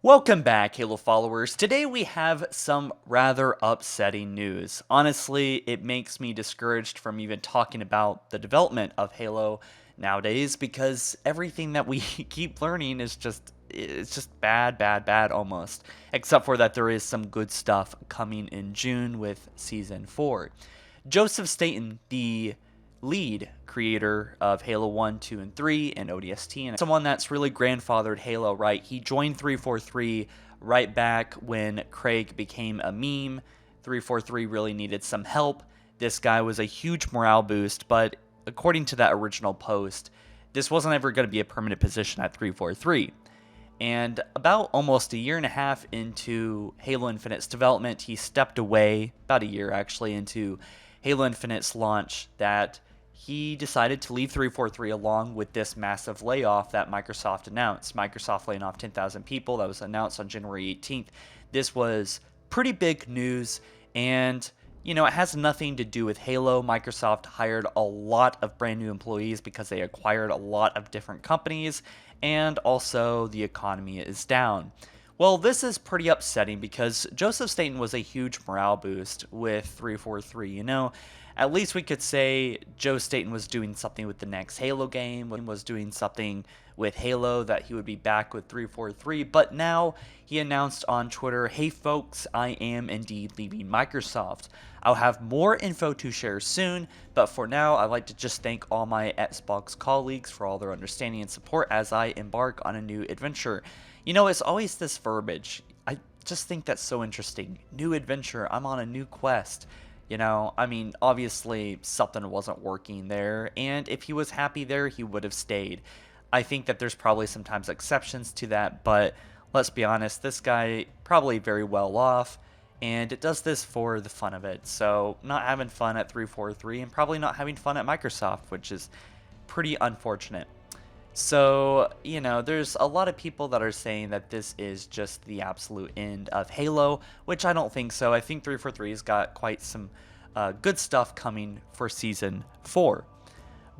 Welcome back, Halo followers. Today we have some rather upsetting news. Honestly, it makes me discouraged from even talking about the development of Halo nowadays because everything that we keep learning is just bad, bad, bad almost. Except for that there is some good stuff coming in June with Season 4. Joseph Staten, the lead creator of Halo 1, 2, and 3 and ODST, and someone that's really grandfathered Halo, right? He joined 343 right back when Craig became a meme. 343 really needed some help. This guy was a huge morale boost, but according to that original post, this wasn't ever going to be a permanent position at 343. And about almost a year and a half into Halo Infinite's development, he stepped away, about a year actually, into Halo Infinite's launch, that he decided to leave 343 along with this massive layoff that Microsoft announced. Microsoft laying off 10,000 people. That was announced on January 18th. This was pretty big news, and it has nothing to do with Halo. Microsoft hired a lot of brand new employees because they acquired a lot of different companies, and also the economy is down. Well, this is pretty upsetting because Joseph Staten was a huge morale boost with 343. At least we could say Joe Staten was doing something with the next Halo game, was doing something with Halo, that he would be back with 343. But now he announced on Twitter, "Hey folks, I am indeed leaving Microsoft. I'll have more info to share soon, but for now, I'd like to just thank all my Xbox colleagues for all their understanding and support as I embark on a new adventure." It's always this verbiage. I just think that's so interesting. New adventure. I'm on a new quest. Obviously something wasn't working there, and if he was happy there, he would have stayed. I think that there's probably sometimes exceptions to that, but let's be honest, this guy probably very well off, and it does this for the fun of it. So not having fun at 343 and probably not having fun at Microsoft, which is pretty unfortunate. So, there's a lot of people that are saying that this is just the absolute end of Halo, which I don't think so. I think 343's got quite some good stuff coming for Season 4.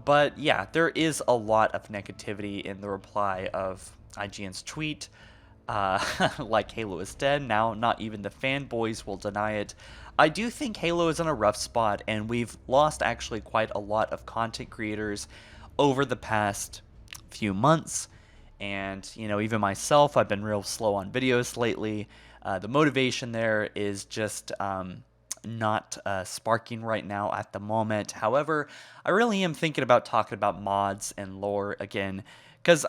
But yeah, there is a lot of negativity in the reply of IGN's tweet. Like Halo is dead now, not even the fanboys will deny it. I do think Halo is in a rough spot, and we've lost actually quite a lot of content creators over the past few months. And even myself, I've been real slow on videos lately. The motivation there is just not sparking right now at the moment. However, I really am thinking about talking about mods and lore again, because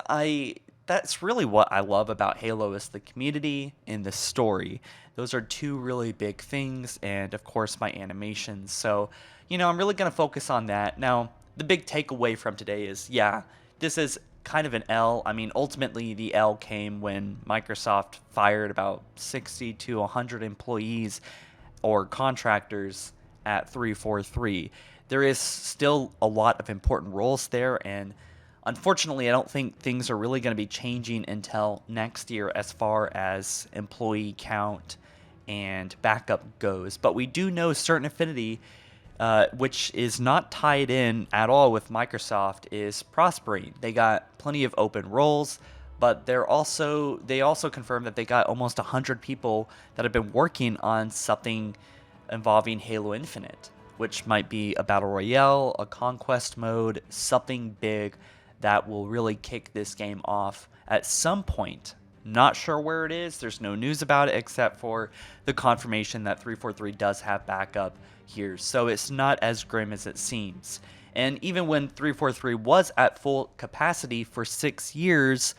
that's really what I love about Halo, is the community and the story. Those are two really big things, and of course my animations. So I'm really going to focus on that. Now, the big takeaway from today is, yeah, this is kind of an L. Ultimately, the L came when Microsoft fired about 60 to 100 employees or contractors at 343. There is still a lot of important roles there, and unfortunately, I don't think things are really going to be changing until next year as far as employee count and backup goes. But we do know Certain Affinity, which is not tied in at all with Microsoft, is prospering. They got plenty of open roles, but they also confirmed that they got almost 100 people that have been working on something involving Halo Infinite, which might be a battle royale, a conquest mode, something big that will really kick this game off at some point. Not sure where it is. There's no news about it except for the confirmation that 343 does have backup here. So it's not as grim as it seems. And even when 343 was at full capacity for 6 years,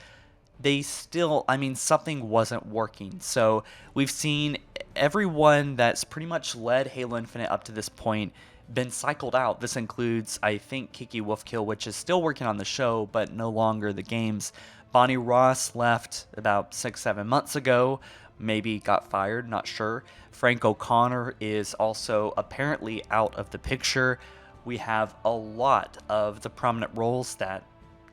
they still, something wasn't working. So we've seen everyone that's pretty much led Halo Infinite up to this point been cycled out. This includes, I think, Kiki Wolfkill, which is still working on the show, but no longer the games. Bonnie Ross left about 6-7 months ago, maybe got fired, not sure. Frank O'Connor is also apparently out of the picture. We have a lot of the prominent roles that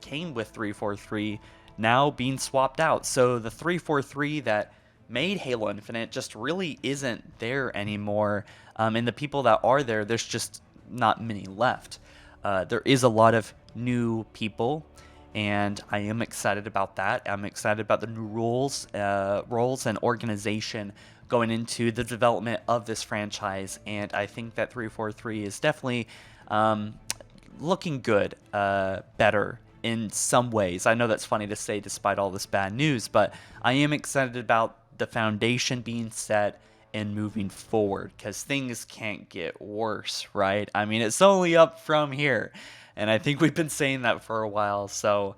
came with 343 now being swapped out. So the 343 that made Halo Infinite just really isn't there anymore. And the people that are there, there's just not many left. There is a lot of new people, and I am excited about that. I'm excited about the new roles and organization going into the development of this franchise, and I think that 343 is definitely um, looking good, better in some ways. I know that's funny to say despite all this bad news, but I am excited about the foundation being set and moving forward because things can't get worse, right? I mean, it's only up from here. And I think we've been saying that for a while. So,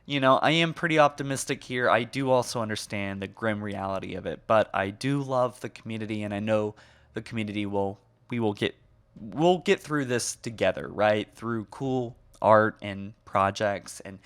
I am pretty optimistic here. I do also understand the grim reality of it, but I do love the community, and I know the community we will get we'll get through this together, right? Through cool art and projects and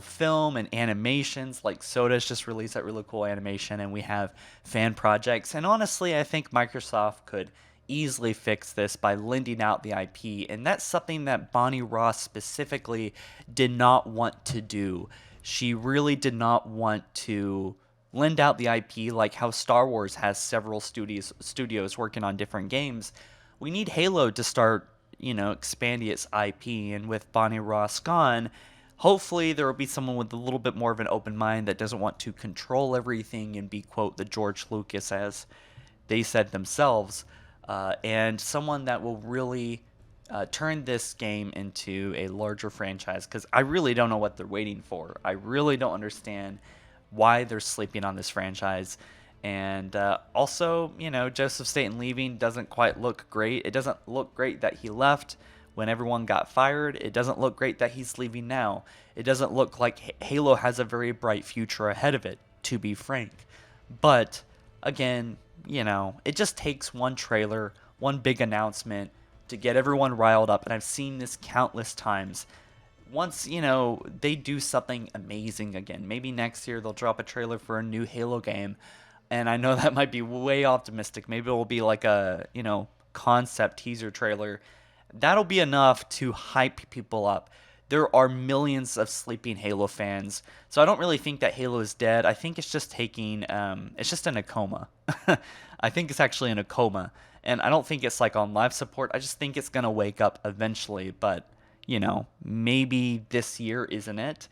film and animations. Like Soda's just released that really cool animation, and we have fan projects. And honestly, I think Microsoft could easily fix this by lending out the IP, and that's something that Bonnie Ross specifically did not want to do. She really did not want to lend out the IP like how Star Wars has several studios working on different games. We need Halo to start, expanding its IP, and with Bonnie Ross gone, hopefully there will be someone with a little bit more of an open mind that doesn't want to control everything and be, quote, the George Lucas, as they said themselves, and someone that will really turn this game into a larger franchise, because I really don't know what they're waiting for. I really don't understand why they're sleeping on this franchise. And also, Joseph Staten leaving doesn't quite look great. It doesn't look great that he left when everyone got fired. It doesn't look great that he's leaving now. It doesn't look like Halo has a very bright future ahead of it, to be frank. But again, it just takes one trailer, one big announcement to get everyone riled up. And I've seen this countless times. Once, they do something amazing again, maybe next year they'll drop a trailer for a new Halo game. And I know that might be way optimistic. Maybe it will be like a, concept teaser trailer. That'll be enough to hype people up. There are millions of sleeping Halo fans, so I don't really think that Halo is dead. I think it's just it's just in a coma. I think it's actually in a coma, and I don't think it's like on life support. I just think it's gonna wake up eventually, but maybe this year isn't it.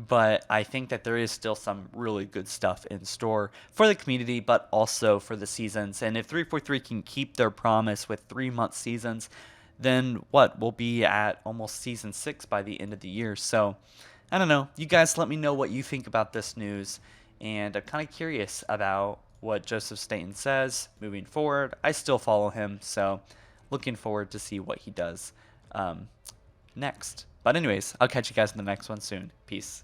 But I think that there is still some really good stuff in store for the community, but also for the seasons. And if 343 can keep their promise with 3-month seasons, then what? We'll be at almost season 6 by the end of the year. So I don't know. You guys let me know what you think about this news. And I'm kind of curious about what Joseph Staten says moving forward. I still follow him, so looking forward to see what he does next. But anyways, I'll catch you guys in the next one soon. Peace.